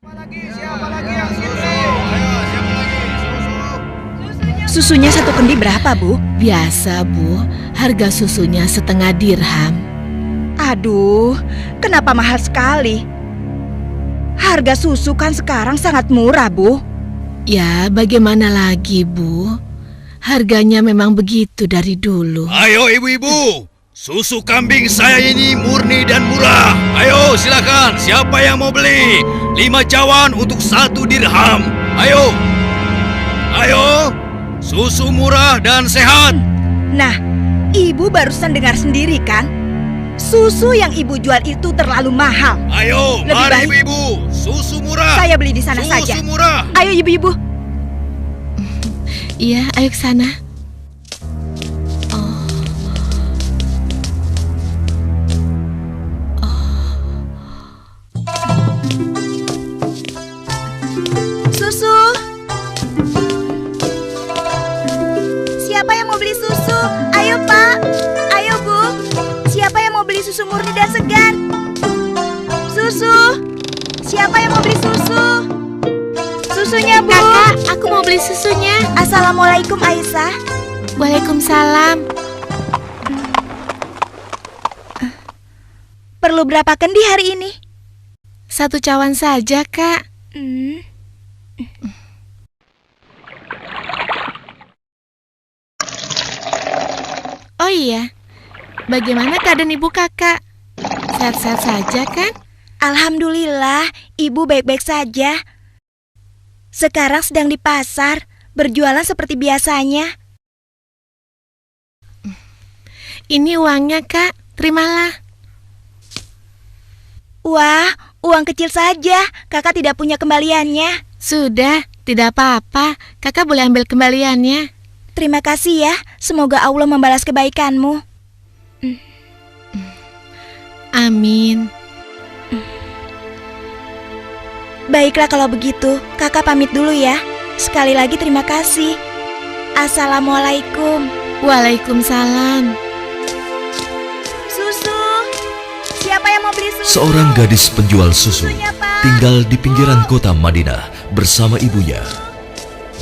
Siapa lagi yang susu? Ayo, siapa lagi? Susu. Susunya satu kendi berapa, Bu? Biasa, Bu. Harga susunya 1/2 dirham. Aduh, kenapa mahal sekali? Harga susu kan sekarang sangat murah, Bu. Ya, bagaimana lagi, Bu? Harganya memang begitu dari dulu. Ayo ibu-ibu, susu kambing saya ini murni dan murah. Ayo silakan, siapa yang mau beli? 5 cawan untuk 1 dirham. Ayo, ayo, susu murah dan sehat. Nah, Ibu barusan dengar sendiri kan? Susu yang Ibu jual itu terlalu mahal. Ayo, Lebih mari baik ibu-ibu, susu murah. saya beli di sana Susu saja. murah. Ayo Ibu-ibu. Iya, ayo ke sana. Susu. Siapa yang mau beli susu? Ayo Pak. Ayo Bu. Siapa yang mau beli susu murni dan segar? Susu. Siapa yang mau beli susu? Susunya Bu. Kakak, aku mau beli susunya. Assalamualaikum Aisyah. Waalaikumsalam. Perlu berapa kendi hari ini? 1 cawan saja, Kak. Oh iya, bagaimana keadaan ibu kakak? Sehat-sehat saja kan? Alhamdulillah, Ibu baik-baik saja. Sekarang sedang di pasar, berjualan seperti biasanya. Ini uangnya, Kak. Terimalah. Wah, uang kecil saja. Kakak tidak punya kembaliannya. Sudah, tidak apa-apa. Kakak boleh ambil kembaliannya. Terima kasih ya. Semoga Allah membalas kebaikanmu. Amin. Baiklah kalau begitu, kakak pamit dulu ya. Sekali lagi terima kasih. Assalamualaikum. Waalaikumsalam. Susu. Siapa yang mau beli susu? Seorang gadis penjual susu Susunya, Pak. tinggal di pinggiran kota Madinah bersama ibunya.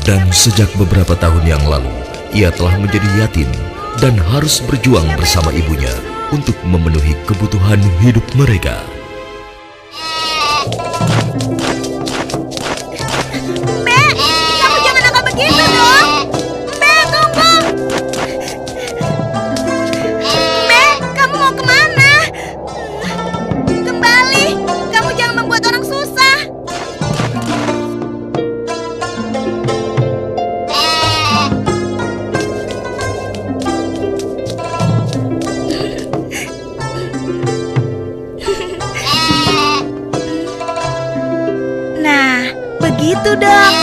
Dan sejak beberapa tahun yang lalu, ia telah menjadi yatim dan harus berjuang bersama ibunya untuk memenuhi kebutuhan hidup mereka. Mbak, kamu jangan nakal begitu dong. Mbak, tunggu. Mbak, kamu mau kemana? Kembali, kamu jangan membuat orang susah. Nah, begitu dong.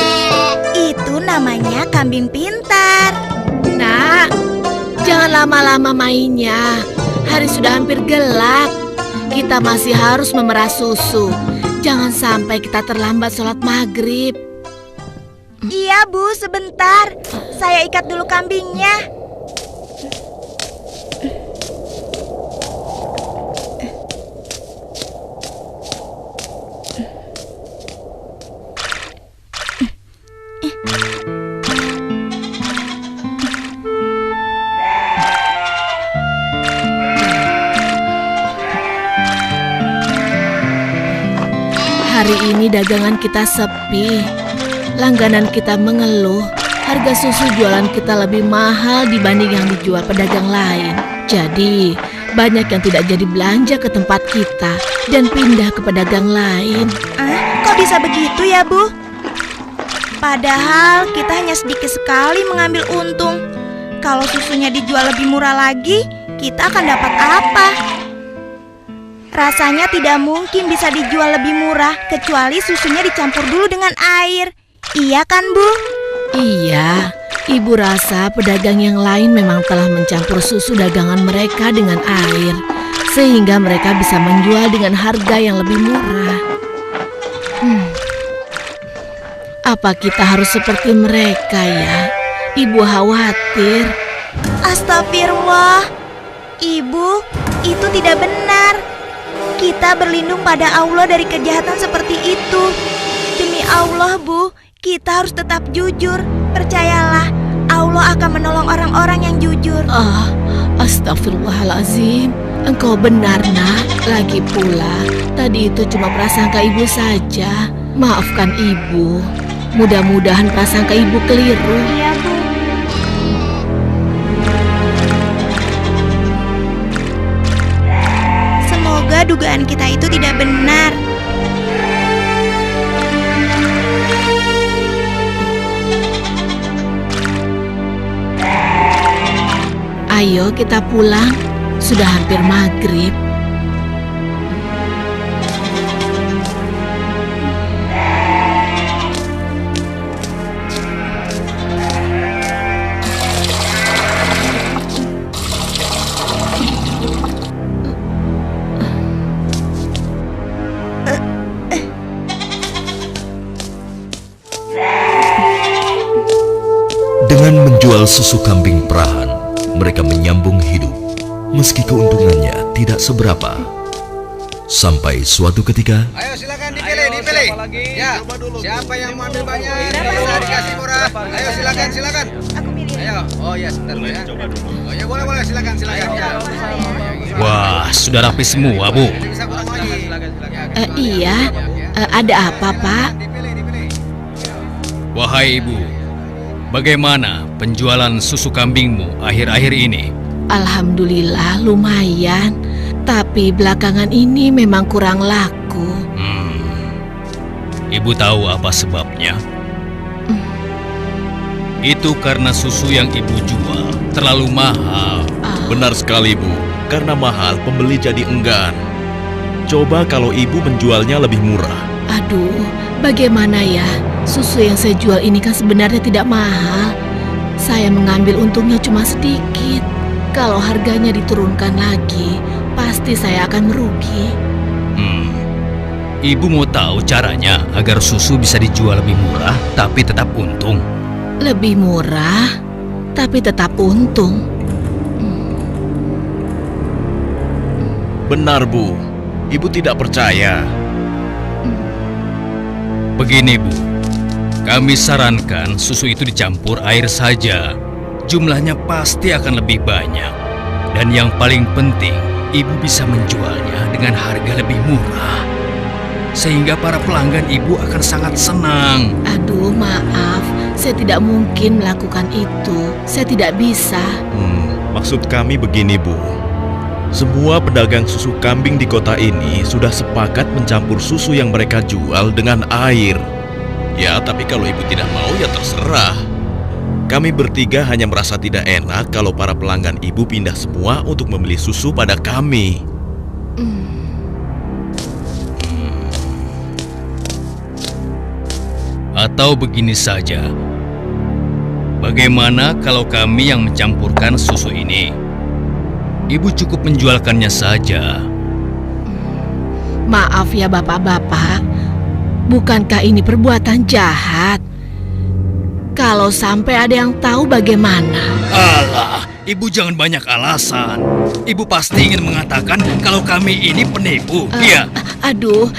Itu namanya kambing pintar. Nak, jangan lama-lama mainnya. Hari sudah hampir gelap. Kita masih harus memerah susu. Jangan sampai kita terlambat sholat maghrib. Iya Bu, sebentar. Saya ikat dulu kambingnya. Hari ini dagangan kita sepi. Langganan kita mengeluh. Harga susu jualan kita lebih mahal dibanding yang dijual pedagang lain. Jadi, banyak yang tidak jadi belanja ke tempat kita dan pindah ke pedagang lain. Kok bisa begitu ya Bu? Padahal kita hanya sedikit sekali mengambil untung. Kalau susunya dijual lebih murah lagi, kita akan dapat apa? Rasanya tidak mungkin bisa dijual lebih murah kecuali susunya dicampur dulu dengan air. Iya kan Bu? Iya, ibu rasa pedagang yang lain memang telah mencampur susu dagangan mereka dengan air, sehingga mereka bisa menjual dengan harga yang lebih murah. Apa kita harus seperti mereka ya? Ibu khawatir. Astagfirullah. Ibu, itu tidak benar. Kita berlindung pada Allah dari kejahatan seperti itu. Allah, Bu. Kita harus tetap jujur. Percayalah, Allah akan menolong orang-orang yang jujur. Astagfirullahalazim. Engkau benar, Nak. Lagi pula, tadi itu cuma prasangka ibu saja. Maafkan ibu. Mudah-mudahan prasangka ibu keliru. Iya, Bu. Semoga dugaan kita itu tidak benar. Ayo kita pulang. Sudah hampir maghrib. Dengan menjual susu kambing perahan, mereka menyambung hidup, meski keuntungannya tidak seberapa. Sampai suatu ketika, Ayo silakan dipilih. Ya, siapa yang mau ambil banyak bisa dikasih murah. Ayo silakan. Aku milih. Ayo, oh ya sebentar dulu ya. Oh ya boleh silakan ya. Wah, sudah rapi semua, Bu. Bisa kurang lagi. Iya, ada apa, Pak? Dipilih. Wahai Ibu, bagaimana penjualan susu kambingmu akhir-akhir ini? Alhamdulillah lumayan, tapi belakangan ini memang kurang laku. Ibu tahu apa sebabnya? Itu karena susu yang Ibu jual terlalu mahal. Benar sekali, Bu. Karena mahal, pembeli jadi enggan. Coba kalau ibu menjualnya lebih murah. Aduh, bagaimana ya? Susu yang saya jual ini kan sebenarnya tidak mahal. Saya mengambil untungnya cuma sedikit. Kalau harganya diturunkan lagi, pasti saya akan merugi. Ibu mau tahu caranya agar susu bisa dijual lebih murah tapi tetap untung? Lebih murah, tapi tetap untung. Benar, Bu. Ibu tidak percaya. Begini, Bu. Kami sarankan susu itu dicampur air saja. Jumlahnya pasti akan lebih banyak. Dan yang paling penting, Ibu bisa menjualnya dengan harga lebih murah. Sehingga para pelanggan Ibu akan sangat senang. Aduh, maaf. Saya tidak mungkin melakukan itu. Saya tidak bisa. Maksud kami begini, Bu. Semua pedagang susu kambing di kota ini sudah sepakat mencampur susu yang mereka jual dengan air. Ya, tapi kalau ibu tidak mau ya terserah. Kami bertiga hanya merasa tidak enak kalau para pelanggan ibu pindah semua untuk membeli susu pada kami. Atau begini saja. Bagaimana kalau kami yang mencampurkan susu ini? Ibu cukup menjualkannya saja. Maaf ya bapak-bapak, bukankah ini perbuatan jahat? Kalau sampai ada yang tahu bagaimana? Alah, Ibu jangan banyak alasan. Ibu pasti ingin mengatakan kalau kami ini penipu, iya? Aduh,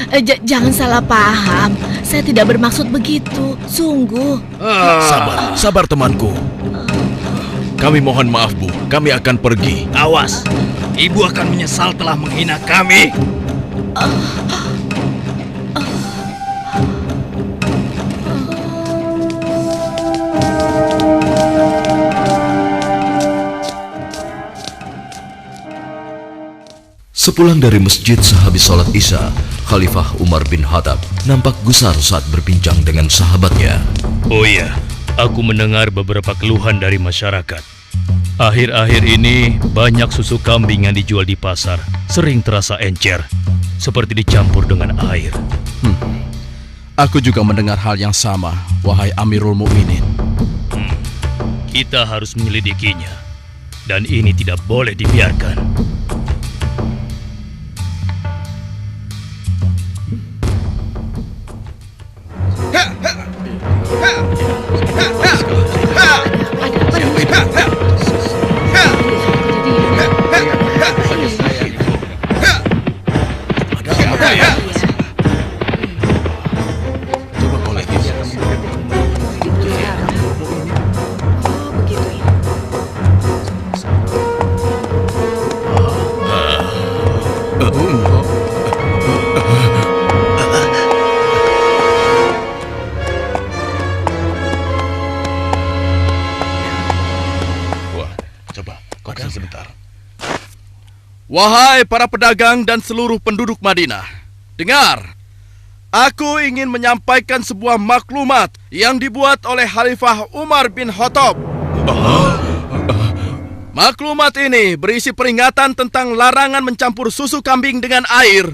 jangan salah paham. Saya tidak bermaksud begitu, sungguh. Sabar temanku. Kami mohon maaf, Bu. Kami akan pergi. Awas, Ibu akan menyesal telah menghina kami. sepulang dari masjid sehabis sholat Isya, Khalifah Umar bin Khattab nampak gusar saat berbincang dengan sahabatnya. Oh iya, aku mendengar beberapa keluhan dari masyarakat. Akhir-akhir ini banyak susu kambing yang dijual di pasar sering terasa encer, seperti dicampur dengan air. Aku juga mendengar hal yang sama, wahai Amirul Mukminin. Kita harus menyelidikinya, dan ini tidak boleh dibiarkan. Coba kau lihat Wahai para pedagang dan seluruh penduduk Madinah, dengar. Aku ingin menyampaikan sebuah maklumat yang dibuat oleh Khalifah Umar bin Khattab. Maklumat ini berisi peringatan tentang larangan mencampur susu kambing dengan air.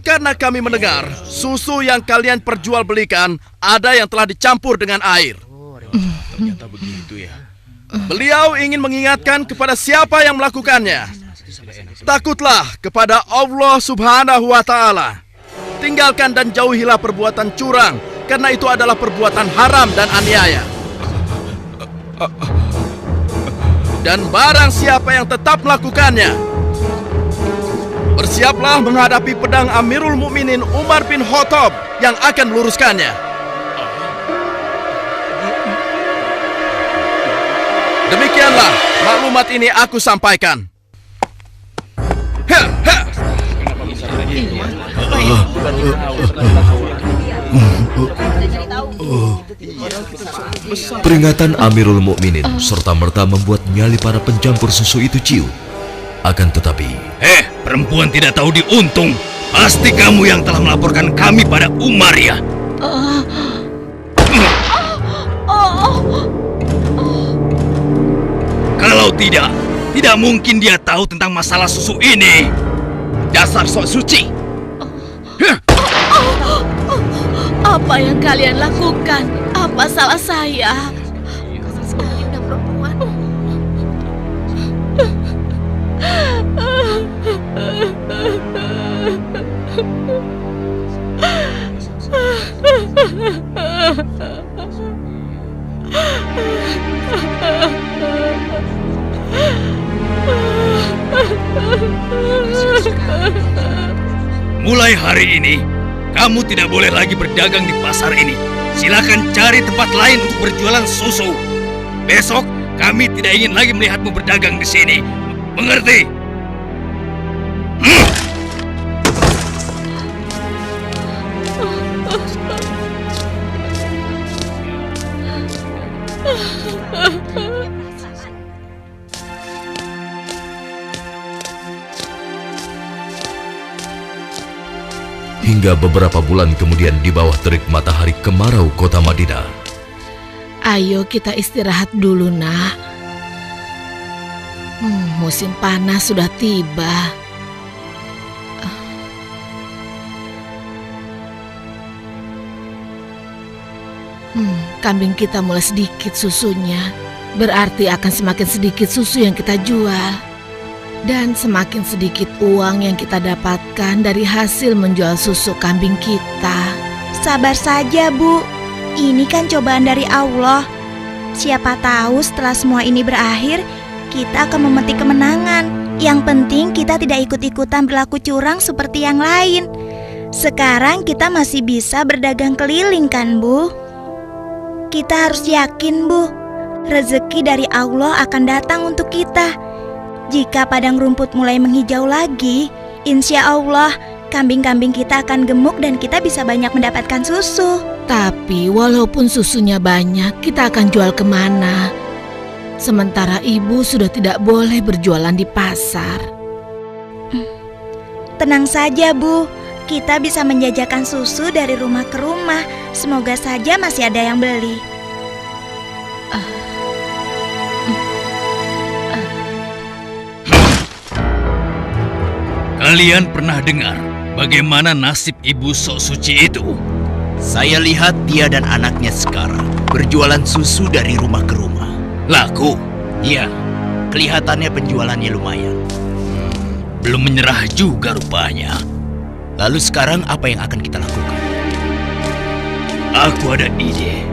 Karena kami mendengar susu yang kalian perjualbelikan ada yang telah dicampur dengan air. Ternyata begitu ya. Beliau ingin mengingatkan kepada siapa yang melakukannya. Takutlah kepada Allah Subhanahu wa Ta'ala. Tinggalkan dan jauhilah perbuatan curang, karena itu adalah perbuatan haram dan aniaya. Dan barang siapa yang tetap melakukannya, bersiaplah menghadapi pedang Amirul Mukminin Umar bin Khattab yang akan meluruskannya. Demikianlah maklumat ini aku sampaikan. Peringatan Amirul Mukminin serta-merta membuat nyali para pencampur susu itu ciut. Akan tetapi, Perempuan tidak tahu diuntung. Pasti kamu yang telah melaporkan kami pada Umar ya. Kalau tidak mungkin dia tahu tentang masalah susu ini. Dasar sok suci. Apa yang kalian lakukan? Apa salah saya? Kasar sekali budak perempuan. Mulai hari ini, kamu tidak boleh lagi berdagang di pasar ini. Silakan cari tempat lain untuk berjualan susu. Besok, kami tidak ingin lagi melihatmu berdagang di sini. Mengerti? hingga beberapa bulan kemudian di bawah terik matahari kemarau kota Madinah. Ayo kita istirahat dulu, nak. Musim panas sudah tiba. Kambing kita mulai sedikit susunya. Berarti akan semakin sedikit susu yang kita jual. Dan semakin sedikit uang yang kita dapatkan dari hasil menjual susu kambing kita. Sabar saja, Bu. Ini kan cobaan dari Allah. Siapa tahu setelah semua ini berakhir, kita akan memetik kemenangan. Yang penting kita tidak ikut-ikutan berlaku curang seperti yang lain. Sekarang kita masih bisa berdagang keliling kan, Bu? Kita harus yakin, Bu. Rezeki dari Allah akan datang untuk kita. Jika padang rumput mulai menghijau lagi, insya Allah kambing-kambing kita akan gemuk dan kita bisa banyak mendapatkan susu. Tapi walaupun susunya banyak, kita akan jual kemana? Sementara ibu sudah tidak boleh berjualan di pasar. Tenang saja, Bu. Kita bisa menjajakan susu dari rumah ke rumah. Semoga saja masih ada yang beli. Kalian pernah dengar bagaimana nasib ibu sok suci itu? Saya lihat dia dan anaknya sekarang berjualan susu dari rumah ke rumah. Laku? Ya, kelihatannya penjualannya lumayan. Belum menyerah juga rupanya. Lalu sekarang apa yang akan kita lakukan? Aku ada ide.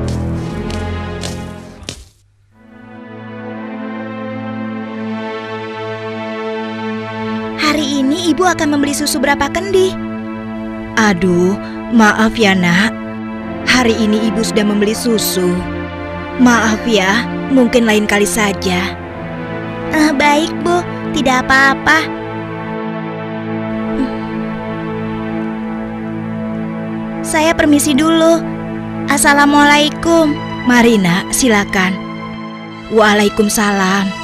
Hari ini ibu akan membeli susu berapa kendi? Aduh, maaf ya nak. Hari ini ibu sudah membeli susu. Maaf ya, mungkin lain kali saja. Baik, Bu. Tidak apa-apa. Saya permisi dulu. Assalamualaikum. Mari nak, silakan. Waalaikumsalam.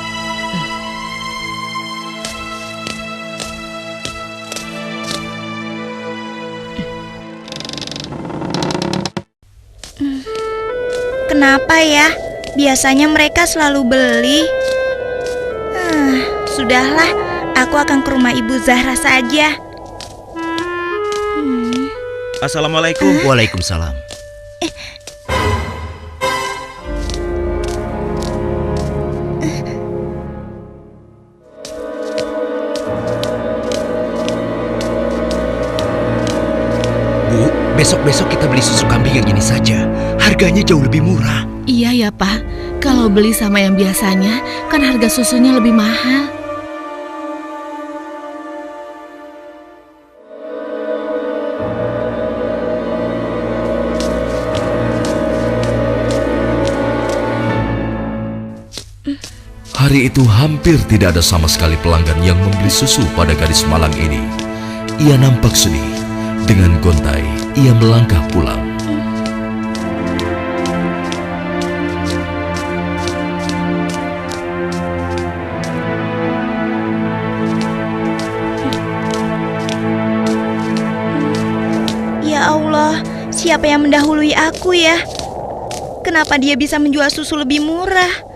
Kenapa ya? Biasanya mereka selalu beli. Sudahlah, aku akan ke rumah Ibu Zahra saja. Assalamualaikum. Waalaikumsalam. Bu, besok-besok kita beli susu kambing yang ini saja. Harganya jauh lebih murah. Iya ya, Pak. Kalau beli sama yang biasanya, kan harga susunya lebih mahal. Hari itu hampir tidak ada sama sekali pelanggan yang membeli susu pada gadis malang ini. Ia nampak sedih. Dengan gontai, ia melangkah pulang. Ya Allah, siapa yang mendahului aku ya? Kenapa dia bisa menjual susu lebih murah?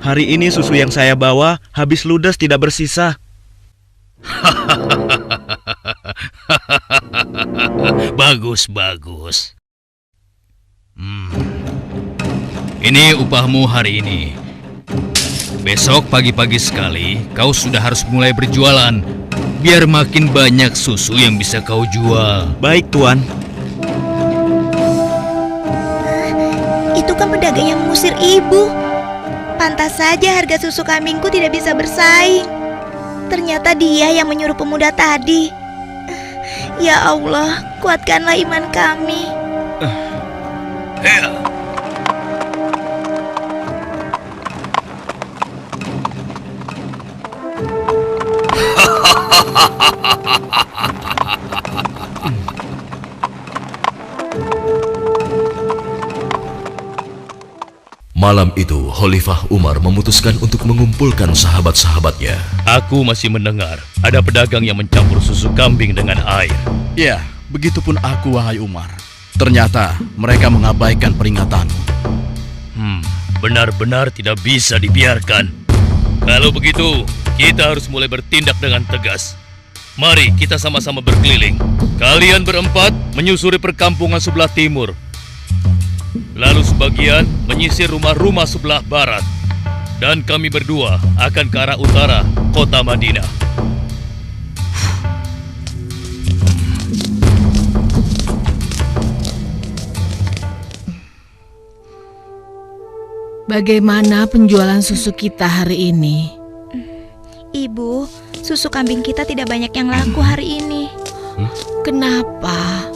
Hari ini susu yang saya bawa habis ludes, tidak bersisa. Bagus. Ini upahmu hari ini. Besok pagi-pagi sekali kau sudah harus mulai berjualan, biar makin banyak susu yang bisa kau jual. Baik, Tuan. Itu kan pedagang yang mengusir ibu. Pantas saja harga susu kambingku tidak bisa bersaing. Ternyata dia yang menyuruh pemuda tadi. Ya Allah, kuatkanlah iman kami. Malam itu, Khalifah Umar memutuskan untuk mengumpulkan sahabat-sahabatnya. Aku masih mendengar ada pedagang yang mencampur susu kambing dengan air. Ya, begitupun aku, wahai Umar. Ternyata mereka mengabaikan peringatanmu. Benar-benar tidak bisa dibiarkan. Kalau begitu, kita harus mulai bertindak dengan tegas. Mari kita sama-sama berkeliling. Kalian berempat menyusuri perkampungan sebelah timur. Lalu sebagian menyisir rumah-rumah sebelah barat. Dan kami berdua akan ke arah utara, kota Madinah. Bagaimana penjualan susu kita hari ini? Ibu, susu kambing kita tidak banyak yang laku hari ini. Kenapa?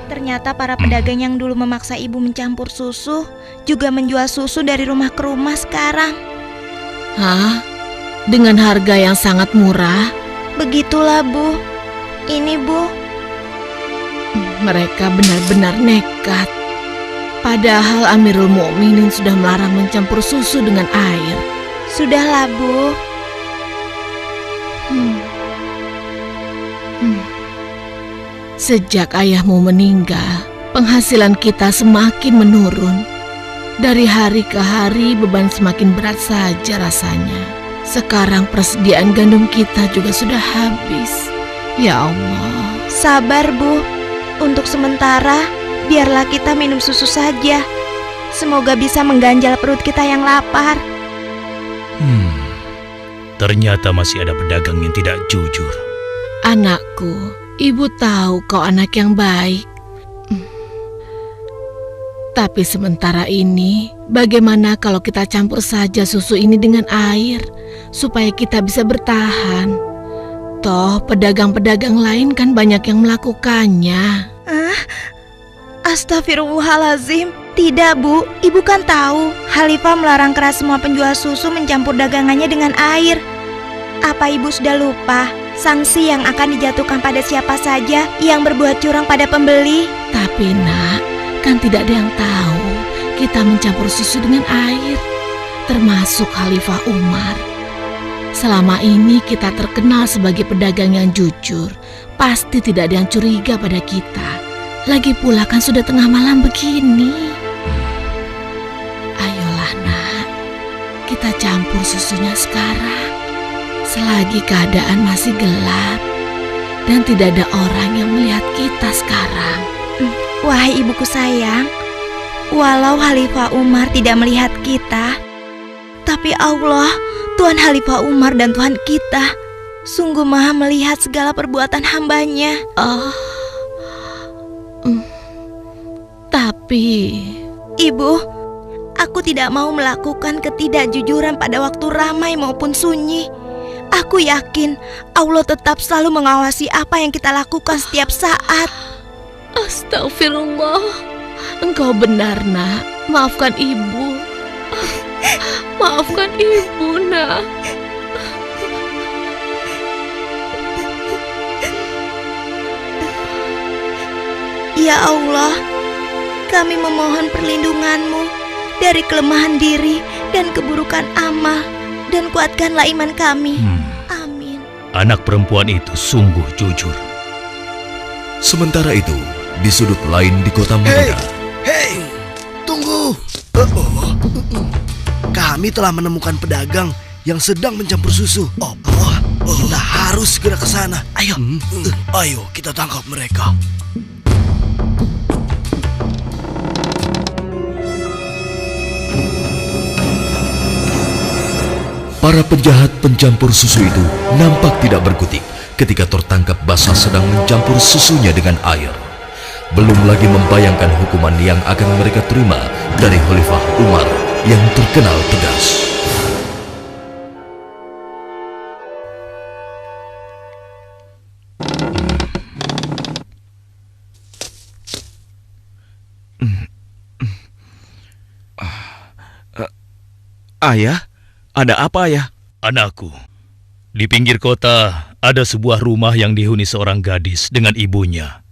Ternyata para pedagang yang dulu memaksa ibu mencampur susu juga menjual susu dari rumah ke rumah sekarang. Hah? Dengan harga yang sangat murah? Begitulah, Bu. Ini, Bu. Mereka benar-benar nekat. Padahal Amirul Mukminin sudah melarang mencampur susu dengan air. Sudahlah, Bu. Sejak ayahmu meninggal, penghasilan kita semakin menurun. Dari hari ke hari beban semakin berat saja rasanya. Sekarang persediaan gandum kita juga sudah habis. Ya Allah. Sabar, Bu. Untuk sementara, biarlah kita minum susu saja. Semoga bisa mengganjal perut kita yang lapar. Ternyata masih ada pedagang yang tidak jujur. Anakku, ibu tahu kau anak yang baik. Tapi sementara ini, bagaimana kalau kita campur saja susu ini dengan air, supaya kita bisa bertahan? Toh, pedagang-pedagang lain kan banyak yang melakukannya. Astagfirullahalazim. Tidak, Bu. Ibu kan tahu Khalifah melarang keras semua penjual susu mencampur dagangannya dengan air. Apa ibu sudah lupa sanksi yang akan dijatuhkan pada siapa saja yang berbuat curang pada pembeli? Tapi nak, kan tidak ada yang tahu kita mencampur susu dengan air, termasuk Khalifah Umar. Selama ini kita terkenal sebagai pedagang yang jujur. Pasti tidak ada yang curiga pada kita. Lagi pula kan sudah tengah malam begini. Ayolah nak, kita campur susunya sekarang. Selagi keadaan masih gelap dan tidak ada orang yang melihat kita sekarang. Wahai ibuku sayang, walau Khalifah Umar tidak melihat kita, tapi Allah, Tuhan Khalifah Umar dan Tuhan kita, sungguh maha melihat segala perbuatan hambanya. Tapi Ibu, aku tidak mau melakukan ketidakjujuran pada waktu ramai maupun sunyi. Aku yakin Allah tetap selalu mengawasi apa yang kita lakukan setiap saat. Astagfirullah, engkau benar nak. Maafkan ibu. Maafkan ibu nak. Ya Allah, kami memohon perlindungan-Mu dari kelemahan diri dan keburukan amal, dan kuatkanlah iman kami. Amin. Anak perempuan itu sungguh jujur. Sementara itu, di sudut lain di kota Madinah. Hei, tunggu. Kami telah menemukan pedagang yang sedang mencampur susu. Kita harus segera ke sana. Ayo kita tangkap mereka. Para penjahat pencampur susu itu nampak tidak berkutik ketika tertangkap basah sedang mencampur susunya dengan air. Belum lagi membayangkan hukuman yang akan mereka terima dari Khalifah Umar yang terkenal tegas. Ayah? Ada apa ya? Anakku, di pinggir kota ada sebuah rumah yang dihuni seorang gadis dengan ibunya.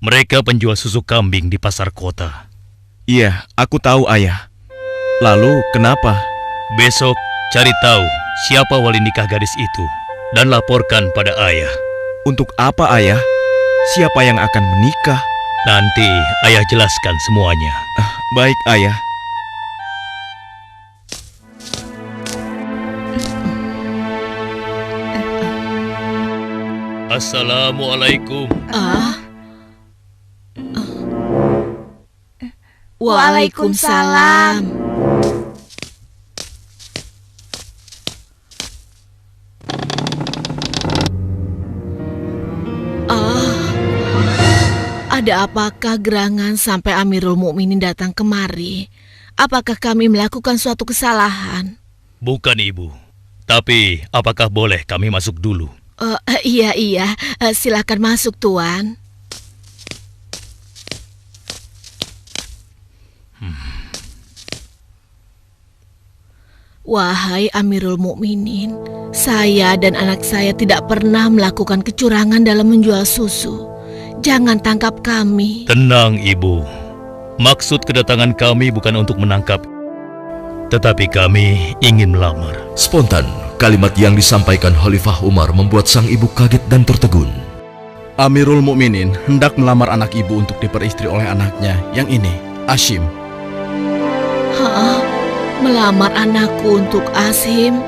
Mereka penjual susu kambing di pasar kota. Iya, aku tahu ayah. Lalu kenapa? Besok cari tahu siapa wali nikah gadis itu dan laporkan pada ayah. Untuk apa ayah? Siapa yang akan menikah? Nanti ayah jelaskan semuanya. Baik ayah. Assalamualaikum. Waalaikumsalam. Ada apakah gerangan sampai Amirul Mukminin datang kemari? Apakah kami melakukan suatu kesalahan? Bukan ibu. Tapi apakah boleh kami masuk dulu? Iya, silakan masuk tuan. Wahai Amirul Mukminin, saya dan anak saya tidak pernah melakukan kecurangan dalam menjual susu. Jangan tangkap kami. Tenang ibu. Maksud kedatangan kami bukan untuk menangkap, tetapi kami ingin melamar. Spontan, kalimat yang disampaikan Khalifah Umar membuat sang ibu kaget dan tertegun. Amirul Mukminin hendak melamar anak ibu untuk diperistri oleh anaknya yang ini, Hashim. Melamar anakku untuk Hashim?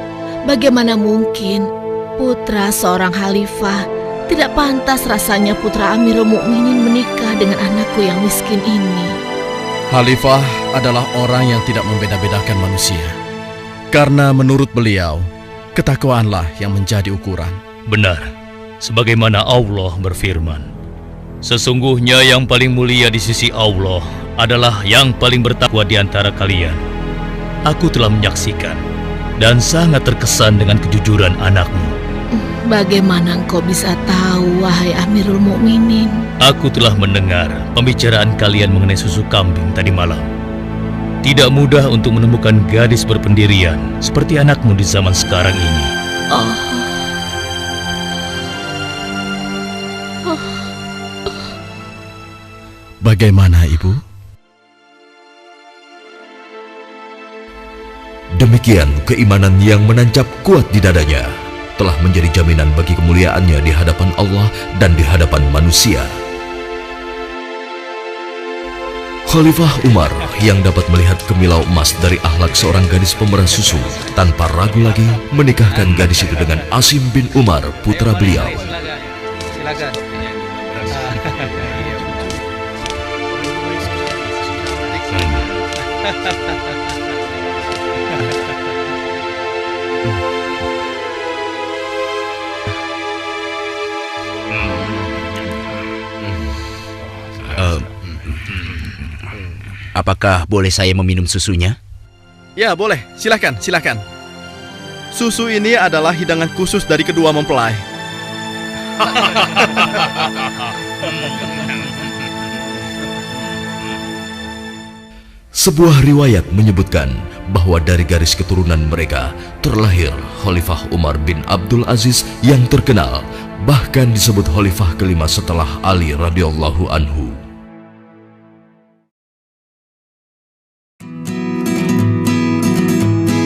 Bagaimana mungkin? Putra seorang khalifah. Tidak pantas rasanya putra Amirul Mukminin menikah dengan anakku yang miskin ini. Khalifah adalah orang yang tidak membeda-bedakan manusia. Karena menurut beliau, ketakwaanlah yang menjadi ukuran. Benar, sebagaimana Allah berfirman, sesungguhnya yang paling mulia di sisi Allah adalah yang paling bertakwa di antara kalian. Aku telah menyaksikan dan sangat terkesan dengan kejujuran anakmu. Bagaimana engkau bisa tahu, wahai Amirul Mukminin? Aku telah mendengar pembicaraan kalian mengenai susu kambing tadi malam. Tidak mudah untuk menemukan gadis berpendirian seperti anakmu di zaman sekarang ini. Bagaimana, Ibu? Demikian keimanan yang menancap kuat di dadanya. telah menjadi jaminan bagi kemuliaannya di hadapan Allah dan di hadapan manusia. Khalifah Umar yang dapat melihat kemilau emas dari akhlak seorang gadis pemerah susu, tanpa ragu lagi menikahkan gadis itu dengan Asim bin Umar, putra beliau. Silakan. Apakah boleh saya meminum susunya? Ya, boleh. Silakan, silakan. Susu ini adalah hidangan khusus dari kedua mempelai. Sebuah riwayat menyebutkan bahwa dari garis keturunan mereka terlahir Khalifah Umar bin Abdul Aziz yang terkenal, bahkan disebut khalifah kelima setelah Ali radhiyallahu anhu.